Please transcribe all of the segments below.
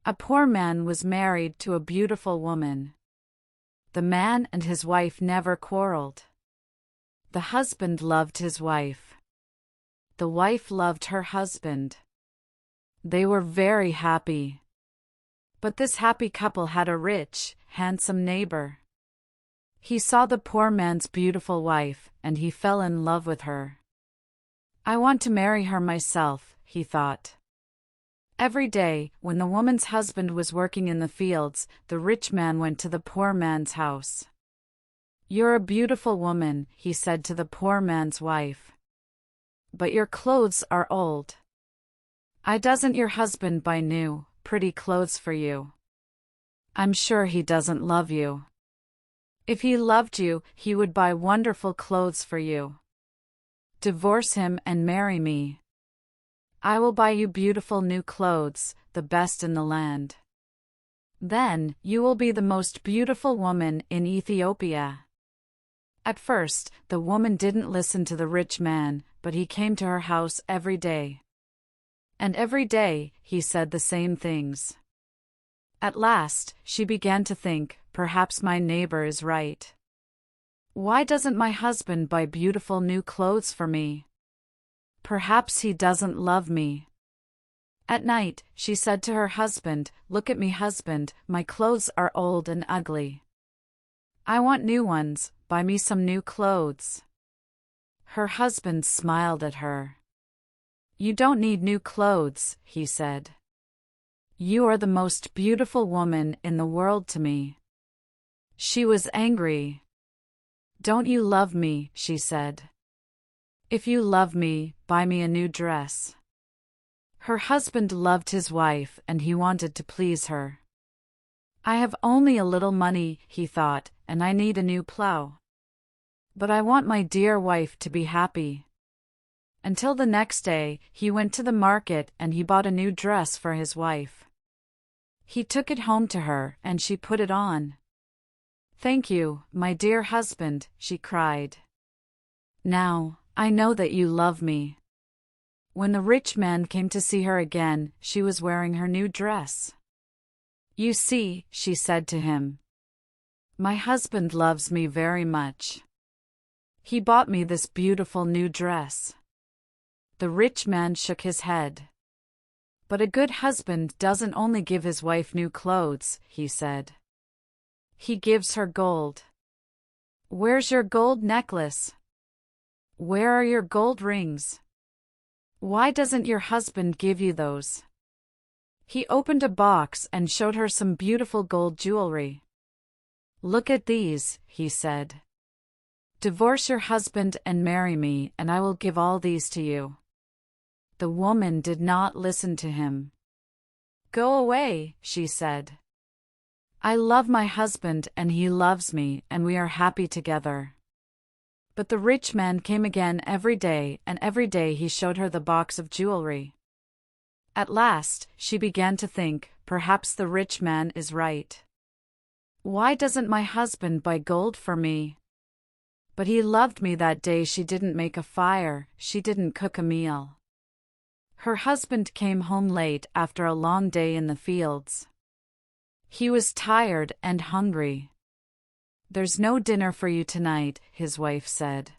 A poor man was married to a beautiful woman. The man and his wife never quarreled. The husband loved his wife. The wife loved her husband. They were very happy. But this happy couple had a rich, handsome neighbor. He saw the poor man's beautiful wife, and he fell in love with her. I want to marry her myself, he thought. Every day, when the woman's husband was working in the fields, the rich man went to the poor man's house. "You're a beautiful woman," he said to the poor man's wife. "But your clothes are old. Doesn't your husband buy new, pretty clothes for you? I'm sure he doesn't love you. If he loved you, he would buy wonderful clothes for you. Divorce him and marry me. I will buy you beautiful new clothes, the best in the land. Then, you will be the most beautiful woman in Ethiopia." At first, the woman didn't listen to the rich man, but he came to her house every day. And every day, he said the same things. At last, she began to think, perhaps my neighbor is right. Why doesn't my husband buy beautiful new clothes for me? Perhaps he doesn't love me. At night, she said to her husband, "Look at me, husband, my clothes are old and ugly. I want new ones, buy me some new clothes." Her husband smiled at her. "You don't need new clothes," he said. "You are the most beautiful woman in the world to me." She was angry. "Don't you love me?" she said. "If you love me, buy me a new dress." Her husband loved his wife and he wanted to please her. "I have only a little money," he thought, "and I need a new plow. But I want my dear wife to be happy." Until the next day, he went to the market and he bought a new dress for his wife. He took it home to her and she put it on. "Thank you, my dear husband," she cried. "Now, I know that you love me." When the rich man came to see her again, she was wearing her new dress. "You see," she said to him, "my husband loves me very much. He bought me this beautiful new dress." The rich man shook his head. "But a good husband doesn't only give his wife new clothes," he said. "He gives her gold. Where's your gold necklace? Where are your gold rings? Why doesn't your husband give you those?" He opened a box and showed her some beautiful gold jewelry. "Look at these," he said. "Divorce your husband and marry me, and I will give all these to you." The woman did not listen to him. "Go away," she said. "I love my husband and he loves me, and we are happy together." But the rich man came again every day, and every day he showed her the box of jewelry. At last, she began to think, perhaps the rich man is right. Why doesn't my husband buy gold for me? But he loved me that day. She didn't make a fire, she didn't cook a meal. Her husband came home late after a long day in the fields. He was tired and hungry. "There's no dinner for you tonight," his wife said.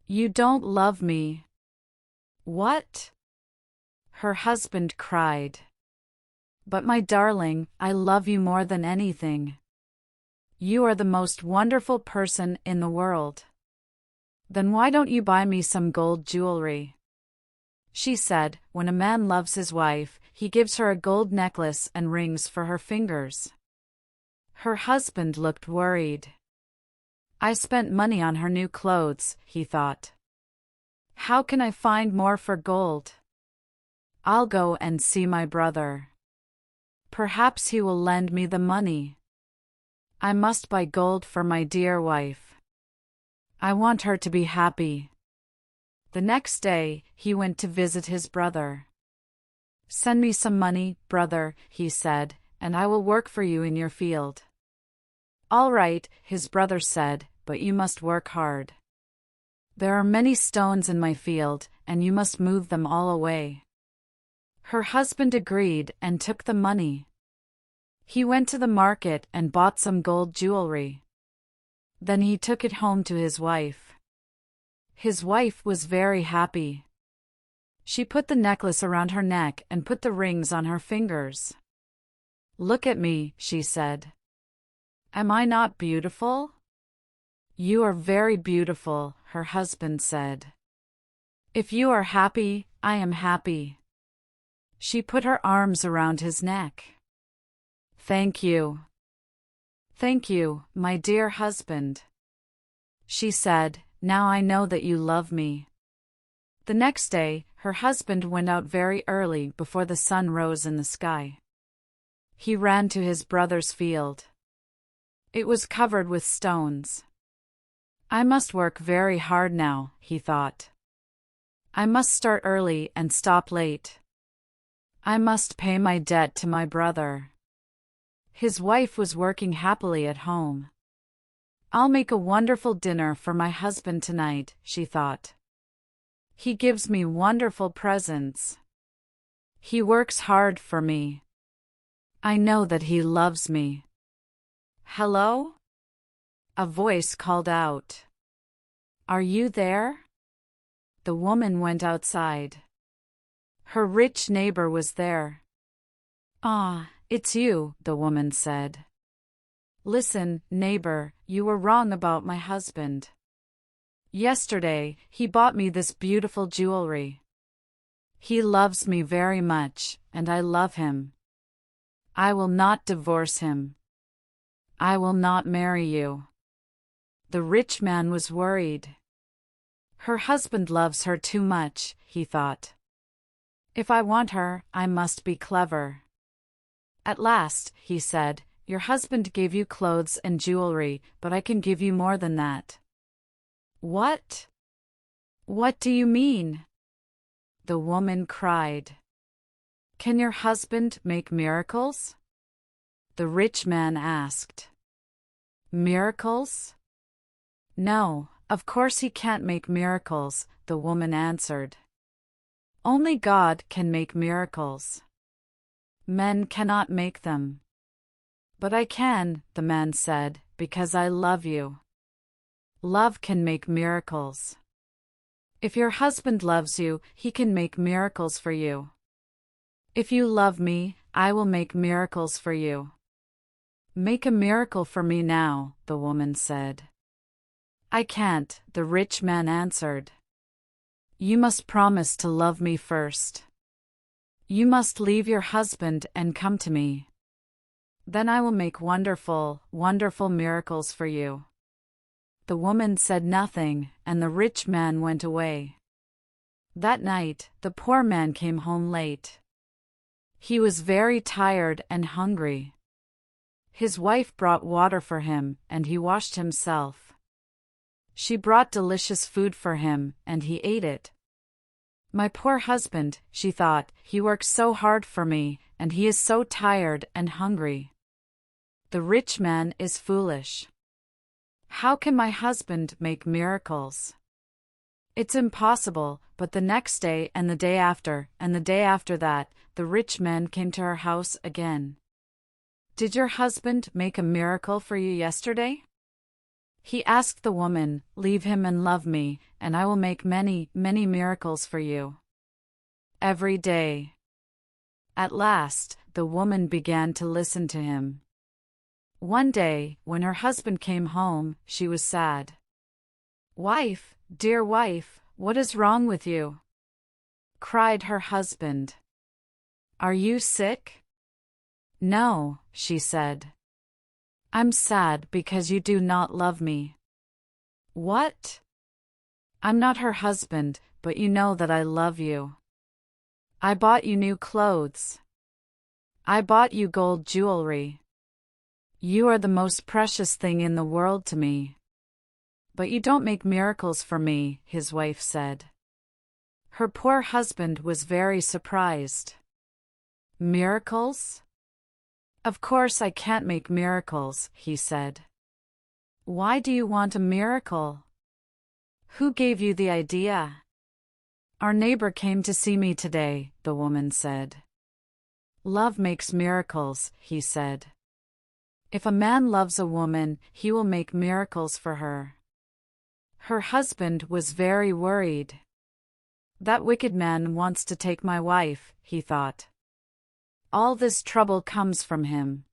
"You don't love me." "What?" her husband cried. "But my darling, I love you more than anything. You are the most wonderful person in the world. Then why don't you buy me some gold jewelry?" She said, "When a man loves his wife, he gives her a gold necklace and rings for her fingers." Her husband looked worried. "I spent money on her new clothes," he thought. "How can I find more for gold? I'll go and see my brother. Perhaps he will lend me the money. I must buy gold for my dear wife. I want her to be happy." The next day, he went to visit his brother. "Send me some money, brother," he said, "and I will work for you in your field." "All right," his brother said, "but you must work hard. There are many stones in my field, and you must move them all away." Her husband agreed and took the money. He went to the market and bought some gold jewelry. Then he took it home to his wife. His wife was very happy. She put the necklace around her neck and put the rings on her fingers. "Look at me," she said. "Am I not beautiful?" "You are very beautiful," her husband said. "If you are happy, I am happy." She put her arms around his neck. "Thank you. Thank you, my dear husband," she said. "Now I know that you love me." The next day, her husband went out very early before the sun rose in the sky. He ran to his brother's field. It was covered with stones. "I must work very hard now," he thought. "I must start early and stop late. I must pay my debt to my brother." His wife was working happily at home. "I'll make a wonderful dinner for my husband tonight," she thought. "He gives me wonderful presents. He works hard for me. I know that he loves me." "Hello?" a voice called out. "Are you there?" The woman went outside. Her rich neighbor was there. "Ah, it's you," the woman said. "Listen, neighbor, you were wrong about my husband. Yesterday, he bought me this beautiful jewelry. He loves me very much, and I love him. I will not divorce him. I will not marry you." The rich man was worried. Her husband loves her too much, he thought. If I want her, I must be clever. At last, he said, "Your husband gave you clothes and jewelry, but I can give you more than that." "What? What do you mean?" the woman cried. "Can your husband make miracles?" the rich man asked. "Miracles? No, of course he can't make miracles," the woman answered. "Only God can make miracles. Men cannot make them." "But I can," the man said, "because I love you. Love can make miracles. If your husband loves you, he can make miracles for you. If you love me, I will make miracles for you." "Make a miracle for me now," the woman said. "I can't," the rich man answered. "You must promise to love me first. You must leave your husband and come to me. Then I will make wonderful, wonderful miracles for you." The woman said nothing, and the rich man went away. That night, the poor man came home late. He was very tired and hungry. His wife brought water for him, and he washed himself. She brought delicious food for him, and he ate it. "My poor husband," she thought, "he works so hard for me, and he is so tired and hungry. The rich man is foolish. How can my husband make miracles? It's impossible." But the next day and the day after and the day after that, the rich man came to her house again. "Did your husband make a miracle for you yesterday?" he asked the woman. "Leave him and love me, and I will make many, many miracles for you. Every day." At last, the woman began to listen to him. One day, when her husband came home, she was sad. "Wife, dear wife, what is wrong with you?" cried her husband. "Are you sick?" "No," she said. "I'm sad because you do not love me." "What?" "I'm not her husband, but you know that I love you. I bought you new clothes. I bought you gold jewelry. You are the most precious thing in the world to me. But you don't make miracles for me," his wife said. Her poor husband was very surprised. "Miracles? Of course I can't make miracles," he said. "Why do you want a miracle? Who gave you the idea?" "Our neighbor came to see me today," the woman said. Love makes miracles, he said. If a man loves a woman, he will make miracles for her. Her husband was very worried. That wicked man wants to take my wife, he thought. All this trouble comes from him.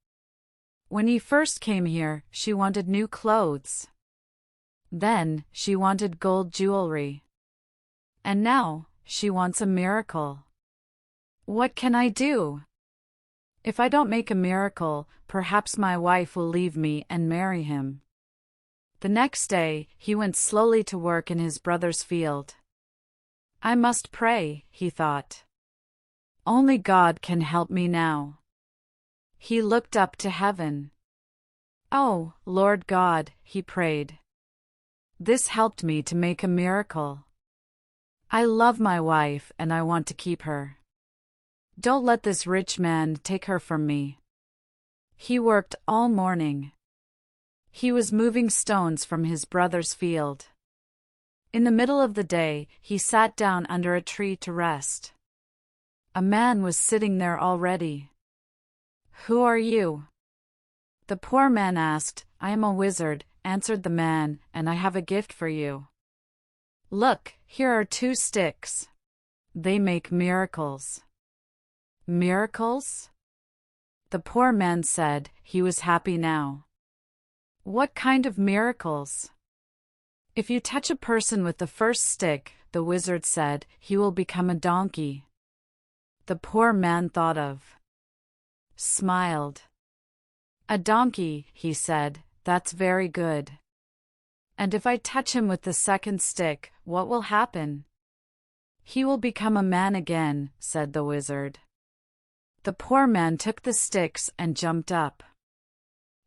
When he first came here, she wanted new clothes. Then, she wanted gold jewelry. And now, she wants a miracle. What can I do? If I don't make a miracle, perhaps my wife will leave me and marry him. The next day, he went slowly to work in his brother's field. I must pray, he thought. Only God can help me now. He looked up to heaven. Oh, Lord God, he prayed. This helped me to make a miracle. I love my wife and I want to keep her. Don't let this rich man take her from me. He worked all morning. He was moving stones from his brother's field. In the middle of the day, he sat down under a tree to rest. A man was sitting there already. Who are you? The poor man asked. I am a wizard, answered the man, and I have a gift for you. Look, here are 2 sticks. They make miracles. Miracles? The poor man said. He was happy now. What kind of miracles? If you touch a person with the first stick, the wizard said, he will become a donkey. The poor man thought of. Smiled. A donkey, he said, that's very good. And if I touch him with the second stick, what will happen? He will become a man again, said the wizard. The poor man took the sticks and jumped up.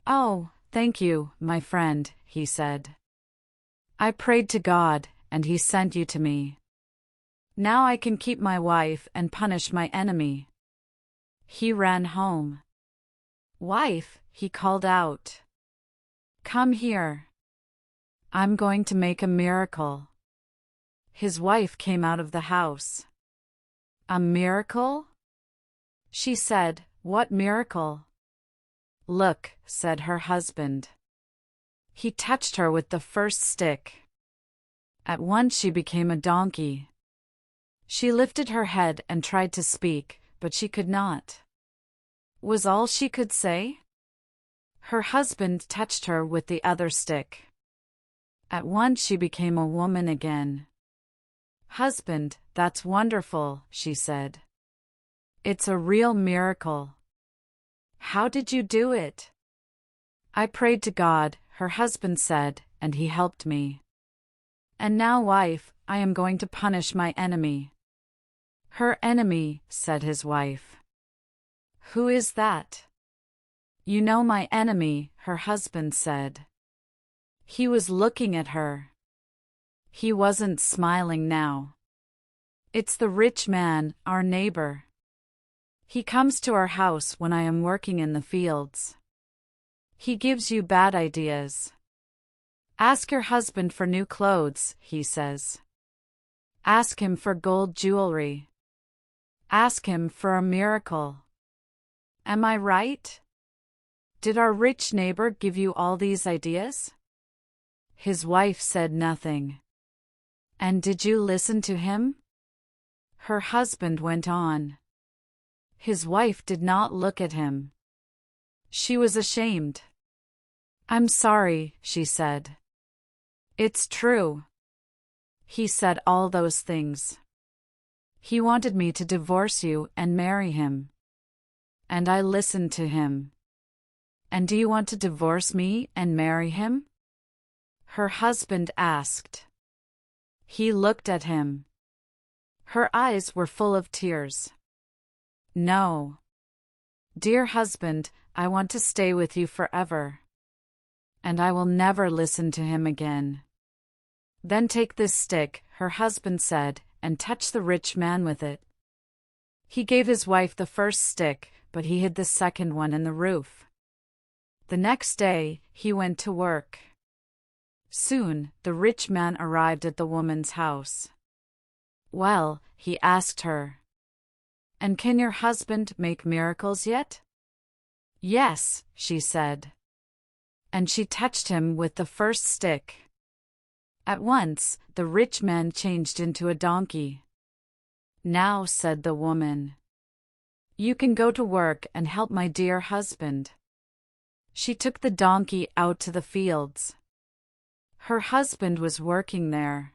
Oh, thank you, my friend, he said. I prayed to God, and he sent you to me. Now I can keep my wife and punish my enemy. He ran home. Wife, he called out. Come here. I'm going to make a miracle. His wife came out of the house. A miracle? She said, what miracle? Look, said her husband. He touched her with the first stick. At once she became a donkey. She lifted her head and tried to speak, but she could not. Was all she could say? Her husband touched her with the other stick. At once she became a woman again. Husband, that's wonderful, she said. It's a real miracle. How did you do it? I prayed to God, her husband said, and he helped me. And now, wife, I am going to punish my enemy. Her enemy, said his wife. Who is that? You know my enemy, her husband said. He was looking at her. He wasn't smiling now. It's the rich man, our neighbor. He comes to our house when I am working in the fields. He gives you bad ideas. Ask your husband for new clothes, he says. Ask him for gold jewelry. Ask him for a miracle. Am I right? Did our rich neighbor give you all these ideas? His wife said nothing. And did you listen to him? Her husband went on. His wife did not look at him. She was ashamed. I'm sorry, she said. It's true. He said all those things. He wanted me to divorce you and marry him. And I listened to him. And do you want to divorce me and marry him? Her husband asked. He looked at him. Her eyes were full of tears. No. Dear husband, I want to stay with you forever. And I will never listen to him again. Then take this stick, her husband said, and touch the rich man with it. He gave his wife the first stick, but he hid the second one in the roof. The next day, he went to work. Soon, the rich man arrived at the woman's house. Well, he asked her. And can your husband make miracles yet? Yes, she said. And she touched him with the first stick. At once, the rich man changed into a donkey. Now, said the woman, you can go to work and help my dear husband. She took the donkey out to the fields. Her husband was working there.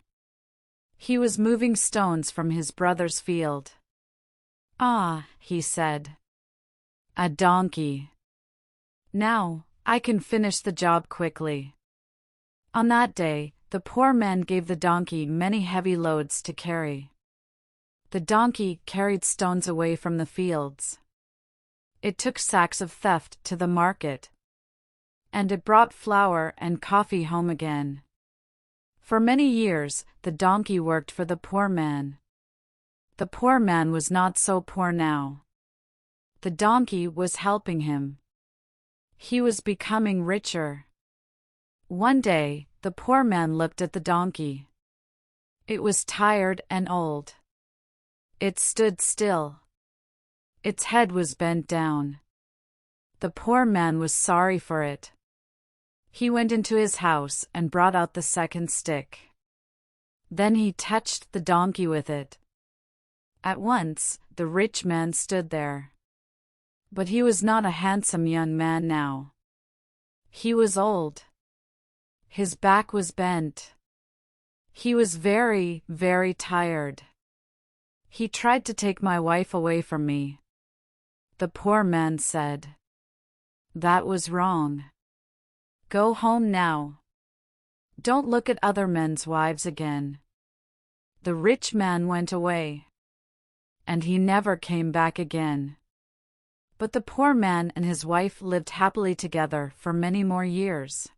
He was moving stones from his brother's field. Ah, he said. A donkey. Now, I can finish the job quickly. On that day, the poor man gave the donkey many heavy loads to carry. The donkey carried stones away from the fields. It took sacks of theft to the market. And it brought flour and coffee home again. For many years, the donkey worked for the poor man. The poor man was not so poor now. The donkey was helping him. He was becoming richer. One day, the poor man looked at the donkey. It was tired and old. It stood still. Its head was bent down. The poor man was sorry for it. He went into his house and brought out the second stick. Then he touched the donkey with it. At once, the rich man stood there. But he was not a handsome young man now. He was old. His back was bent. He was very, very tired. He tried to take my wife away from me. The poor man said. That was wrong. Go home now. Don't look at other men's wives again. The rich man went away. And he never came back again. But the poor man and his wife lived happily together for many more years.